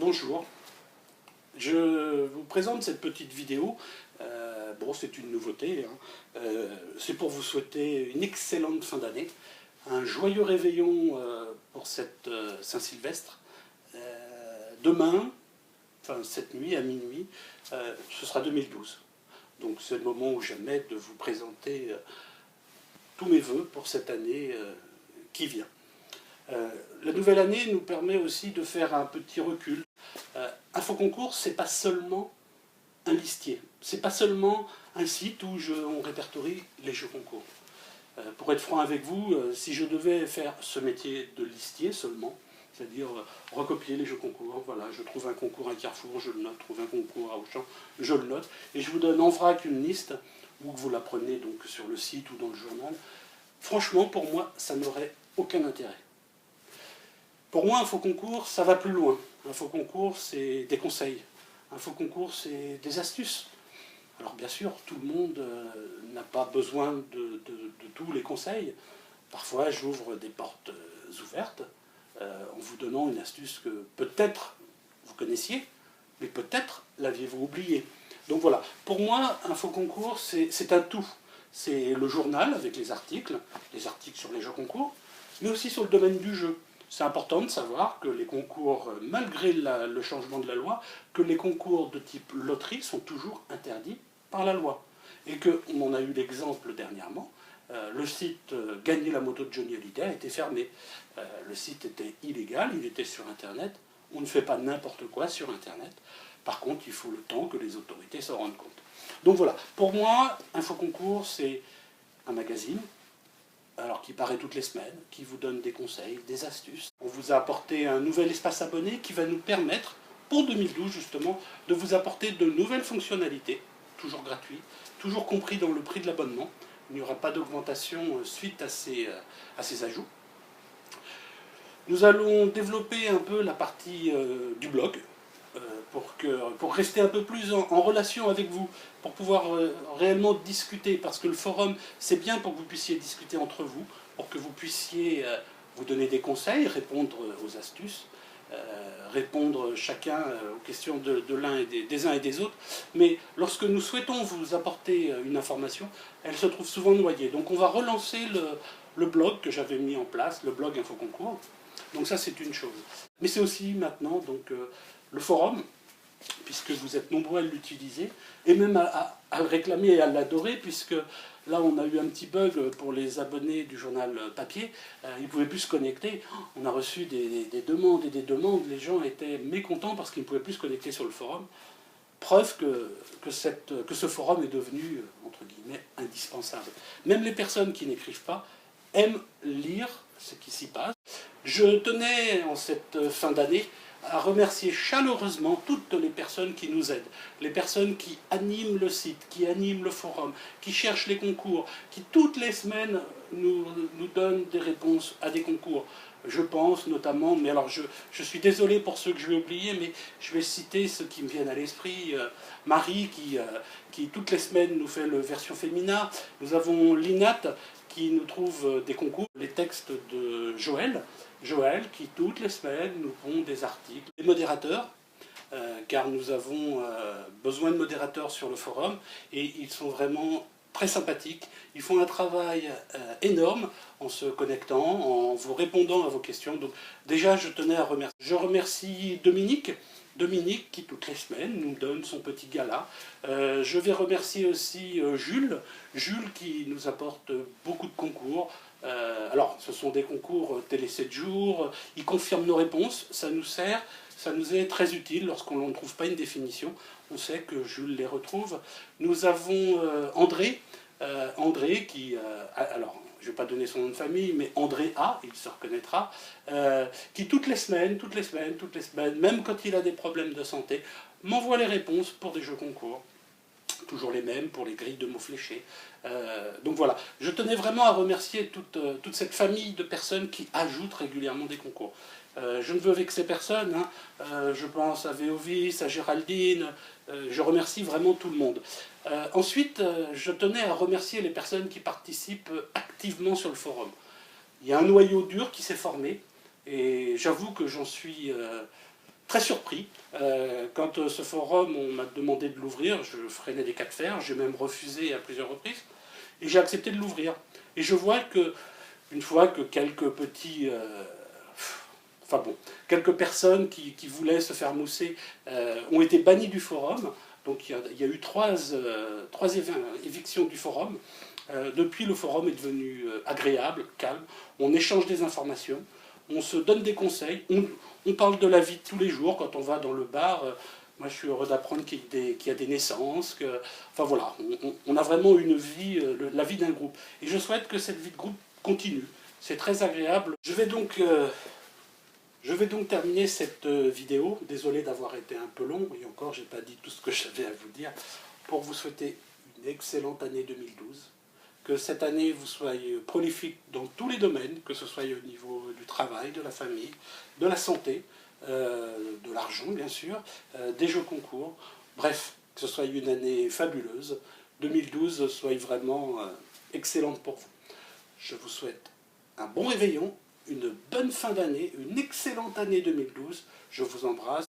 Bonjour, je vous présente cette petite vidéo. Bon, c'est une nouveauté, hein. C'est pour vous souhaiter une excellente fin d'année, un joyeux réveillon pour cette Saint-Sylvestre. Demain, enfin cette nuit à minuit, ce sera 2012. Donc c'est le moment ou jamais de vous présenter tous mes vœux pour cette année qui vient. La nouvelle année nous permet aussi de faire un petit recul. Infoconcours, c'est pas seulement un listier, c'est pas seulement un site où on répertorie les jeux concours. Pour être franc avec vous, si je devais faire ce métier de listier seulement, c'est-à-dire recopier les jeux concours, voilà, je trouve un concours à Carrefour, je le note, je trouve un concours à Auchan, je le note, et je vous donne en vrac une liste, ou que vous la prenez donc sur le site ou dans le journal, franchement, pour moi, ça n'aurait aucun intérêt. Pour moi, Infoconcours, ça va plus loin. Infoconcours, c'est des conseils. Infoconcours, c'est des astuces. Alors bien sûr, tout le monde n'a pas besoin de tous les conseils. Parfois, j'ouvre des portes ouvertes en vous donnant une astuce que peut-être vous connaissiez, mais peut-être l'aviez-vous oublié. Donc voilà, pour moi, Infoconcours, c'est un tout. C'est le journal avec les articles sur les jeux concours, mais aussi sur le domaine du jeu. C'est important de savoir que les concours, malgré le changement de la loi, que les concours de type loterie sont toujours interdits par la loi. Et qu'on en a eu l'exemple dernièrement, le site Gagner la moto de Johnny Hallyday a été fermé. Le site était illégal, il était sur Internet. On ne fait pas n'importe quoi sur Internet. Par contre, il faut le temps que les autorités s'en rendent compte. Donc voilà, pour moi, Infoconcours, c'est un magazine, alors qui paraît toutes les semaines, qui vous donne des conseils, des astuces. On vous a apporté un nouvel espace abonné qui va nous permettre, pour 2012 justement, de vous apporter de nouvelles fonctionnalités, toujours gratuites, toujours compris dans le prix de l'abonnement. Il n'y aura pas d'augmentation suite à ces ajouts. Nous allons développer un peu la partie du blog, pour rester un peu plus en relation avec vous, pour pouvoir réellement discuter, parce que le forum, c'est bien pour que vous puissiez discuter entre vous, pour que vous puissiez vous donner des conseils, répondre aux astuces, répondre chacun aux questions de l'un et des uns et des autres. Mais lorsque nous souhaitons vous apporter une information, elle se trouve souvent noyée. Donc on va relancer le blog que j'avais mis en place, le blog Infoconcours. Donc ça, c'est une chose. Mais c'est aussi maintenant donc, le forum, puisque vous êtes nombreux à l'utiliser, et même à le réclamer et à l'adorer, puisque là on a eu un petit bug pour les abonnés du journal papier, ils ne pouvaient plus se connecter. On a reçu des demandes et des demandes, les gens étaient mécontents parce qu'ils ne pouvaient plus se connecter sur le forum. Preuve que ce forum est devenu, entre guillemets, indispensable. Même les personnes qui n'écrivent pas aiment lire ce qui s'y passe. Je tenais, en cette fin d'année, à remercier chaleureusement toutes les personnes qui nous aident, les personnes qui animent le site, qui animent le forum, qui cherchent les concours, qui toutes les semaines nous donnent des réponses à des concours. Je pense notamment, mais alors je suis désolé pour ceux que je vais oublier, mais je vais citer ceux qui me viennent à l'esprit. Marie qui toutes les semaines nous fait le version féminin. Nous avons Linat qui nous trouve des concours, les textes de Joël qui toutes les semaines nous font des articles. Les modérateurs, car nous avons besoin de modérateurs sur le forum, et ils sont vraiment très sympathiques. Ils font un travail énorme en se connectant, en vous répondant à vos questions. Donc déjà, je tenais à remercier. Je remercie Dominique qui toutes les semaines nous donne son petit gala. Je vais remercier aussi Jules qui nous apporte beaucoup de concours. Alors, ce sont des concours télé 7 jours, ils confirment nos réponses, ça nous sert, ça nous est très utile lorsqu'on ne trouve pas une définition. On sait que Jules les retrouve. Nous avons André qui, alors je ne vais pas donner son nom de famille, mais André A, il se reconnaîtra, qui toutes les semaines, même quand il a des problèmes de santé, m'envoie les réponses pour des jeux concours. Toujours les mêmes pour les grilles de mots fléchés. Donc voilà, je tenais vraiment à remercier toute cette famille de personnes qui ajoutent régulièrement des concours. Je ne veux avec ces personnes, hein, je pense à Véovis, à Géraldine, je remercie vraiment tout le monde. Ensuite, je tenais à remercier les personnes qui participent activement sur le forum. Il y a un noyau dur qui s'est formé, et j'avoue que j'en suis très surpris. Quand ce forum, on m'a demandé de l'ouvrir, je freinais des cas de fer, j'ai même refusé à plusieurs reprises, et j'ai accepté de l'ouvrir. Et je vois que, une fois que quelques petits... enfin bon, quelques personnes qui voulaient se faire mousser ont été bannies du forum, donc il y a eu trois évictions du forum. Depuis, le forum est devenu agréable, calme, on échange des informations, on se donne des conseils, on parle de la vie de tous les jours quand on va dans le bar. Moi, je suis heureux d'apprendre qu'il y a des naissances. Enfin voilà, on a vraiment une vie, la vie d'un groupe. Et je souhaite que cette vie de groupe continue. C'est très agréable. Je vais donc terminer cette vidéo. Désolé d'avoir été un peu long, et encore, je n'ai pas dit tout ce que j'avais à vous dire, pour vous souhaiter une excellente année 2012. Que cette année vous soyez prolifique dans tous les domaines, que ce soit au niveau du travail, de la famille, de la santé, de l'argent bien sûr, des jeux concours, bref, que ce soit une année fabuleuse. 2012 soit vraiment excellente pour vous. Je vous souhaite un bon réveillon, une bonne fin d'année, une excellente année 2012. Je vous embrasse.